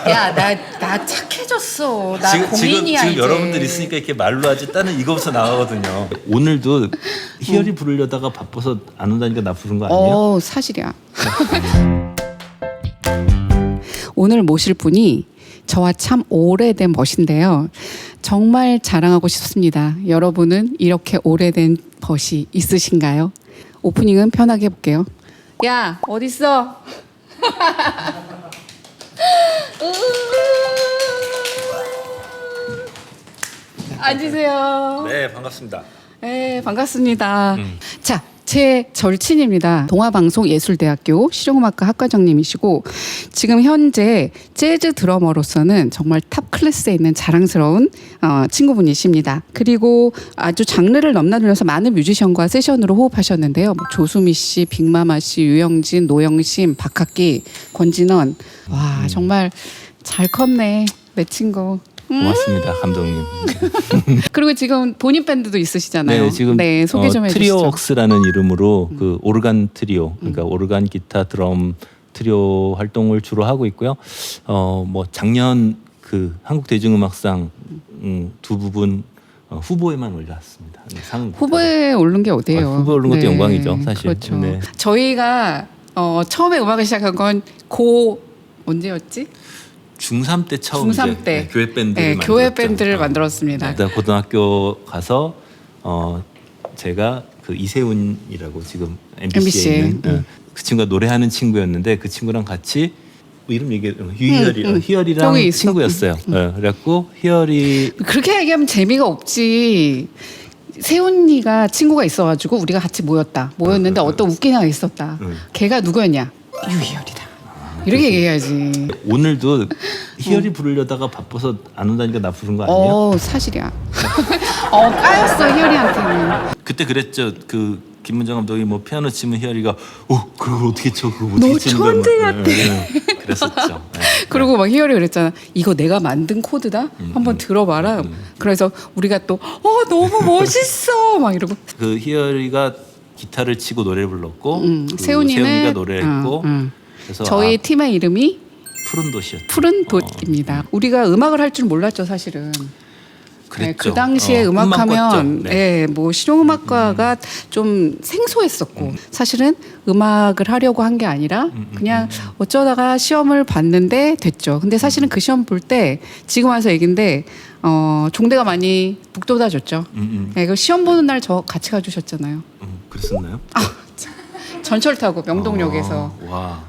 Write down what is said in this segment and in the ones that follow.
야, 나 착해졌어. 나 공인이야 지금 이제. 여러분들 있으니까 이렇게 말로 하지 따는 이거부터 나가거든요. 오늘도 희열이 부르려다가 바빠서 안 온다니까 나 부른 거 아니에요? 사실이야. 오늘 모실 분이 저와 참 오래된 벗인데요. 정말 자랑하고 싶습니다. 여러분은 이렇게 오래된 벗이 있으신가요? 오프닝은 편하게 해볼게요. 야, 어딨어? 앉으세요. 네, 반갑습니다. 네, 반갑습니다. 자, 제 절친입니다. 동아방송예술대학교 실용음악과 학과장님이시고 지금 현재 재즈 드러머로서는 정말 탑 클래스에 있는 자랑스러운 친구분이십니다. 그리고 아주 장르를 넘나들면서 많은 뮤지션과 세션으로 호흡하셨는데요. 뭐 조수미 씨, 빅마마 씨, 유영진, 노영심, 박학기, 권진원. 와, 정말 잘 컸네, 내 친구. 고맙습니다, 감독님. 그리고 지금 본인 밴드도 있으시잖아요. 네, 지금 소개 좀 해주시죠. 트리오웍스라는 이름으로 그 오르간 트리오, 그러니까 오르간, 기타, 드럼 트리오 활동을 주로 하고 있고요. 뭐 작년 그 한국 대중음악상 두 부분 후보에만 올랐습니다. 상 후보에 오른 게 어디예요? 후보에 오른 것도 영광이죠, 사실. 그렇죠. 네. 저희가 처음에 음악을 시작한 건 언제였지? 중3 때 처음 중3 이제 때. 교회 밴드를 네, 교회 밴드를 만들었습니다. 그다음 고등학교 가서 제가 그 이세훈이라고 지금 MBC에 있는 그 친구가 노래하는 친구였는데 그 친구랑 같이 뭐 이름 희열이랑 저기 있어. 친구였어요. 그래갖고 희열이 그렇게 얘기하면 재미가 없지. 세훈이가 친구가 있어가지고 우리가 같이 모였는데 어떤 웃긴 애가 있었다. 걔가 누구였냐? 유희열이다. 이렇게 얘기해야지. 오늘도 희열이 부르려다가 바빠서 안 온다니까 나 부른 거 아니에요? 사실이야. 까였어, 희열이한테는. 그때 그랬죠. 그 김문정 감독이 뭐 피아노 치면 희열이가 그걸 어떻게 쳐? 그거 너 어떻게 치는 거야? 천재 같아. 그랬었죠. 네. 그리고 막 희열이 그랬잖아. 이거 내가 만든 코드다? 한번 들어봐라. 그래서 우리가 또 너무 멋있어 막 이러고. 그 희열이가 기타를 치고 노래를 불렀고 그 세훈이는 세훈이가 노래했고 그래서 저희 팀의 이름이 푸른 도시였죠. 푸른 돛입니다. 우리가 음악을 할 줄 몰랐죠, 사실은. 그랬죠. 네, 그 당시에 꿈만 음악하면 꿨죠. 네. 뭐 실용음악과가 좀 생소했었고 사실은 음악을 하려고 한 게 아니라 그냥 어쩌다가 시험을 봤는데 됐죠. 근데 사실은 그 시험 볼 때 지금 와서 얘긴데 종대가 많이 북돋아줬죠. 네, 그 시험 보는 날 저 같이 가주셨잖아요. 그랬었나요? 전철 타고 명동역에서. 와.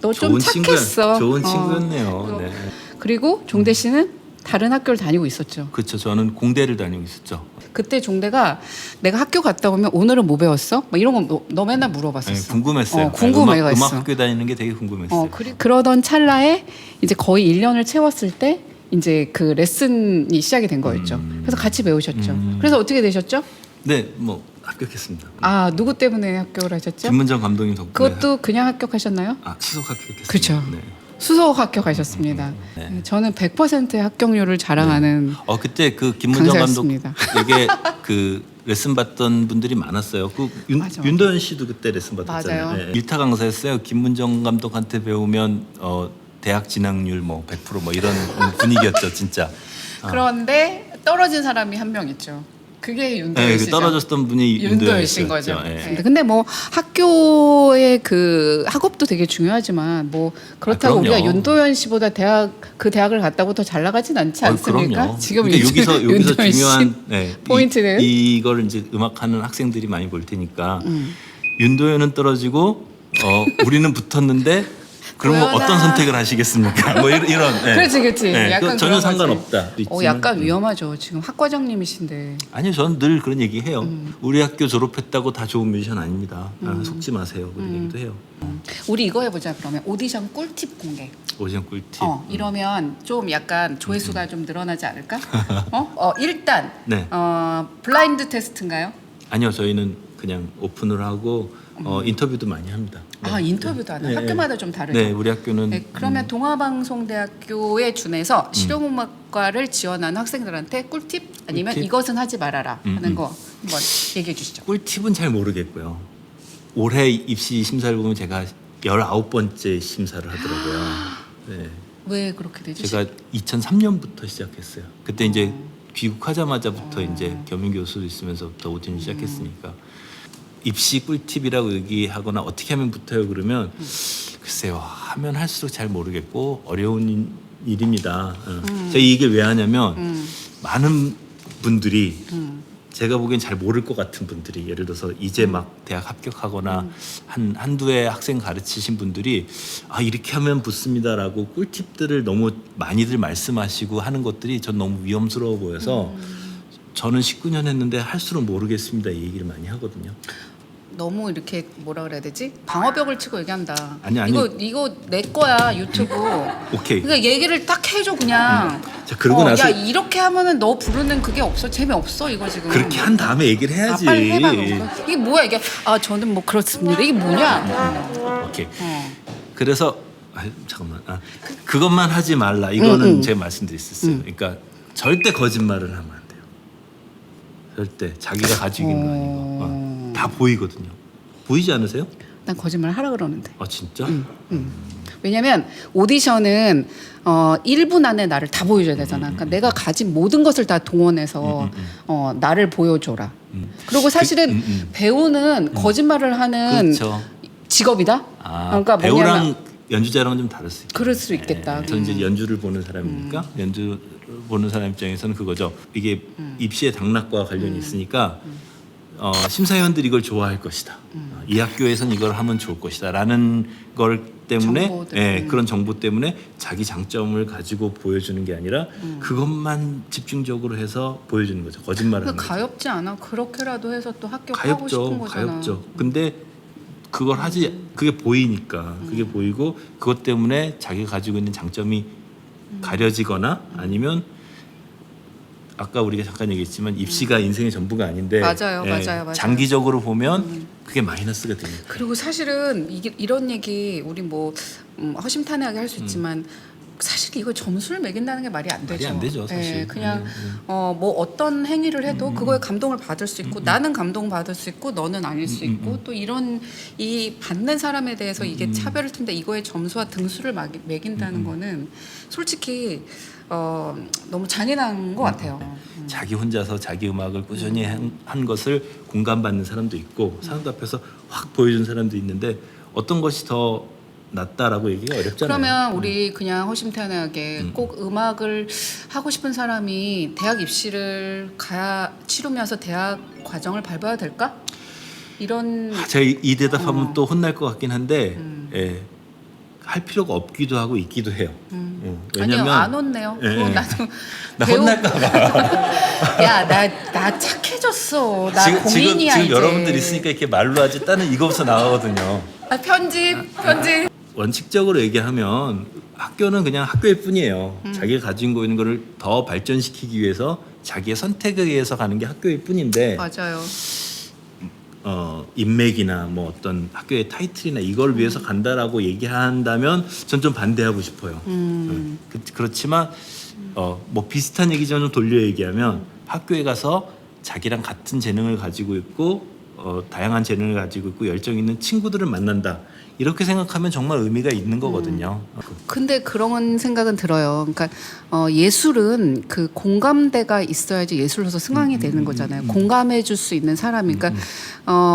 너 좀 착했어. 좋은 친구였네요. 네. 그리고 종대 씨는 다른 학교를 다니고 있었죠. 그렇죠. 저는 공대를 다니고 있었죠. 그때 종대가 내가 학교 갔다 오면 오늘은 뭐 배웠어? 막 이런 거 너 맨날 물어봤었어. 네, 궁금했어요. 궁금해가 있어. 음악 학교 다니는 게 되게 궁금했어요. 그러던 찰나에 이제 거의 1년을 채웠을 때 이제 그 레슨이 시작이 된 거였죠. 그래서 같이 배우셨죠. 그래서 어떻게 되셨죠? 네, 뭐 합격했습니다. 누구 때문에 합격을 하셨죠? 김문정 감독님 덕분에. 그것도 그냥 합격하셨나요? 수석 합격했습니다. 그렇죠. 네. 수석 합격하셨습니다. 네. 저는 100%의 합격률을 자랑하는 그때 그 김문정 강사였습니다. 감독에게 그 레슨 받던 분들이 많았어요. 맞아. 윤도현 씨도 그때 레슨 받았잖아요. 맞아요. 네. 일타 강사였어요. 김문정 감독한테 배우면 대학 진학률 뭐 100% 뭐 이런 분위기였죠, 진짜. 그런데 떨어진 사람이 한 명 있죠. 그게 윤도현 네, 씨죠. 떨어졌던 분이 윤도현 씨인 거죠. 네. 근데 뭐 학교의 그 학업도 되게 중요하지만 뭐 그렇다고 그럼요. 우리가 윤도현 씨보다 그 대학을 갔다고 더 잘 나가진 않지 않습니까? 그럼요. 지금 그러니까 여기서 윤도현 씨 중요한 포인트는 이걸 이제 음악하는 학생들이 많이 볼 테니까 윤도현은 떨어지고 우리는 붙었는데 그럼 뭐 고연아. 어떤 선택을 하시겠습니까? 뭐 이런. 네. 그렇지. 네, 약간 전혀 그런 거지. 상관없다. 약간 위험하죠. 지금 학과장님이신데. 아니요, 저는 늘 그런 얘기해요. 우리 학교 졸업했다고 다 좋은 뮤지션 아닙니다. 속지 마세요. 그런 얘기도 해요. 우리 이거 해보자. 그러면 오디션 꿀팁 공개. 오디션 꿀팁. 이러면 좀 약간 조회수가 좀 늘어나지 않을까? 일단 네. 블라인드 테스트인가요? 아니요, 저희는 그냥 오픈을 하고 인터뷰도 많이 합니다. 인터뷰도 하나. 네, 학교마다 좀 다르죠. 네, 우리 학교는 네, 그러면 동아방송대학교에 준해서 실용음악과를 지원하는 학생들한테 꿀팁 아니면 꿀팁? 이것은 하지 말아라 하는 거 한번 얘기해 주시죠. 꿀팁은 잘 모르겠고요. 올해 입시 심사를 보면 제가 19번째 심사를 하더라고요. 네. 왜 그렇게 되지? 제가 2003년부터 시작했어요. 그때 이제 귀국하자마자부터 이제 겸임 교수로 있으면서부터 오디션 시작했으니까 입시 꿀팁이라고 얘기하거나 어떻게 하면 붙어요 그러면 글쎄요 하면 할수록 잘 모르겠고 어려운 일입니다. 제가 이 얘기를 왜 하냐면 많은 분들이 제가 보기엔 잘 모를 것 같은 분들이 예를 들어서 이제 막 대학 합격하거나 한두 해 학생 가르치신 분들이 아 이렇게 하면 붙습니다라고 꿀팁들을 너무 많이들 말씀하시고 하는 것들이 전 너무 위험스러워 보여서 저는 19년 했는데 할수록 모르겠습니다 이 얘기를 많이 하거든요. 너무 이렇게 뭐라 그래야 되지? 방어벽을 치고 얘기한다. 아니. 이거 내 거야 유튜브. 오케이. 그러니까 얘기를 딱 해줘 그냥. 자 그러고 나서 야 이렇게 하면은 너 부르는 그게 없어 재미없어 이거 지금. 그렇게 한 다음에 얘기를 해야지. 빨리 해봐. 이게 뭐야 이게? 아 저는 뭐 그렇습니다. 이게 뭐냐? 오케이. 그래서 잠깐만. 그것만 하지 말라. 이거는 제가 말씀드렸었어요. 그러니까 절대 거짓말을 하면 안 돼요. 절대 자기가 가지고 있는 거 아니고 다 보이거든요. 보이지 않으세요? 난 거짓말 하라 그러는데. 아 진짜? 왜냐면 오디션은 1분 안에 나를 다 보여줘야 되잖아. 그러니까 내가 가진 모든 것을 다 동원해서 나를 보여줘라. 그리고 사실은 배우는 거짓말을 하는 그렇죠. 직업이다. 그러니까 배우랑 뭐냐면 연주자랑은 좀 다를 수 있겠다. 그럴 수 있겠다. 저는 이제 연주를 보는 사람이니까 연주 보는 사람 입장에서는 그거죠. 이게 입시의 당락과 관련이 있으니까 심사위원들이 이걸 좋아할 것이다. 이 학교에서는 이걸 하면 좋을 것이다라는 걸 때문에 그런 정보 때문에 자기 장점을 가지고 보여주는 게 아니라 그것만 집중적으로 해서 보여주는 거죠. 거짓말을 하는 거죠. 가엾지 않아? 그렇게라도 해서 또 합격하고 싶은 거잖아. 가엾죠. 근데 그걸 하지 그게 보이니까 그게 보이고 그것 때문에 자기가 가지고 있는 장점이 가려지거나 아니면 아까 우리가 잠깐 얘기했지만 입시가 인생의 전부가 아닌데 맞아요. 장기적으로 보면 그게 마이너스가 되니까. 그리고 사실은 이런 얘기 우리 뭐 허심탄회하게 할 수 있지만 사실 이거 점수를 매긴다는 게 말이 안 되죠. 말이 안 되죠, 사실. 그냥 뭐 어떤 행위를 해도 그거에 감동을 받을 수 있고 나는 감동 받을 수 있고 너는 아닐 수 있고 또 이런 이 받는 사람에 대해서 이게 차별을 둔데 이거에 점수와 등수를 매긴다는 거는 솔직히 너무 잔인한 것 같아요. 자기 혼자서 자기 음악을 꾸준히 한 것을 공감받는 사람도 있고 사람들 앞에서 확 보여준 사람도 있는데 어떤 것이 더 낫다라고 얘기가 어렵잖아요. 그러면 우리 그냥 허심탄회하게 꼭 음악을 하고 싶은 사람이 대학 입시를 치르면서 대학 과정을 밟아야 될까? 이런 제가 이 대답하면 또 혼날 것 같긴 한데 할 필요가 없기도 하고 있기도 해요. 왜냐면 아니요 안 혼내요. 그거 나도 나 혼날까봐. 야 나 착해졌어. 나 공인이야 지금 이제. 여러분들 있으니까 이렇게 말로 하지 따는 이거부터 나가거든요. 편집. 원칙적으로 얘기하면 학교는 그냥 학교일 뿐이에요. 자기가 가지고 있는 거를 더 발전시키기 위해서 자기의 선택에 의해서 가는 게 학교일 뿐인데 맞아요. 인맥이나 뭐 어떤 학교의 타이틀이나 이걸 위해서 간다라고 얘기한다면 전 좀 반대하고 싶어요. 그렇지만 뭐 비슷한 얘기지만 좀 돌려 얘기하면 학교에 가서 자기랑 같은 재능을 가지고 있고 다양한 재능을 가지고 있고 열정 있는 친구들을 만난다. 이렇게 생각하면 정말 의미가 있는 거거든요. 근데 그런 생각은 들어요. 그러니까 예술은 그 공감대가 있어야지 예술로서 승화이 되는 거잖아요. 공감해 줄 수 있는 사람이 그러니까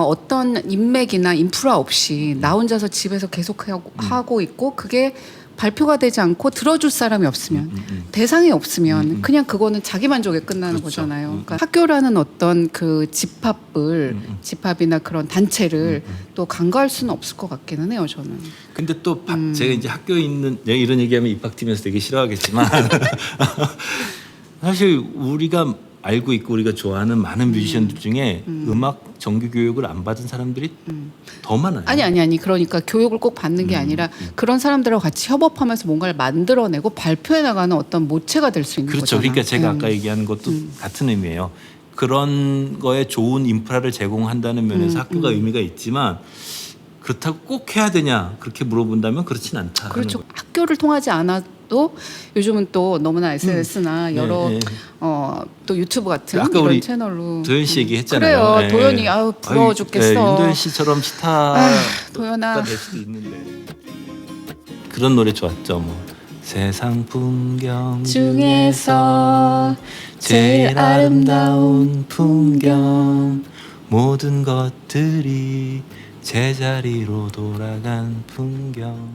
어떤 인맥이나 인프라 없이 나 혼자서 집에서 계속 하고 있고 그게 발표가 되지 않고 들어줄 사람이 없으면 대상이 없으면 그냥 그거는 자기 만족에 끝나는 그렇죠. 거잖아요. 그러니까 학교라는 어떤 그 집합이나 그런 단체를 또 간과할 수는 없을 것 같기는 해요. 저는. 근데 또 제가 이제 학교에 있는 이런 얘기하면 입학팀에서 되게 싫어하겠지만 사실 우리가 알고 있고 우리가 좋아하는 많은 뮤지션들 중에 음악 정규 교육을 안 받은 사람들이 더 많아요. 아니. 그러니까 교육을 꼭 받는 게 아니라 그런 사람들하고 같이 협업하면서 뭔가를 만들어내고 발표해 나가는 어떤 모체가 될 수 있는 그렇죠. 거잖아요. 그러니까 제가 아까 얘기한 것도 같은 의미예요. 그런 거에 좋은 인프라를 제공한다는 면에서 학교가 의미가 있지만 그렇다고 꼭 해야 되냐 그렇게 물어본다면 그렇진 않다. 그렇죠. 학교를 통하지 않아도 요즘은 또 너무나 SNS나 여러 또 유튜브 같은 아까 이런 우리 채널로 도현 씨 얘기했잖아요. 그래요. 도현이 부러워 죽겠어. 윤도현 씨처럼 스타가 도현아. 될 수도 있는데 그런 노래 좋았죠. 뭐 세상 풍경 중에서 제일 아름다운 풍경 모든 것들이 제자리로 돌아간 풍경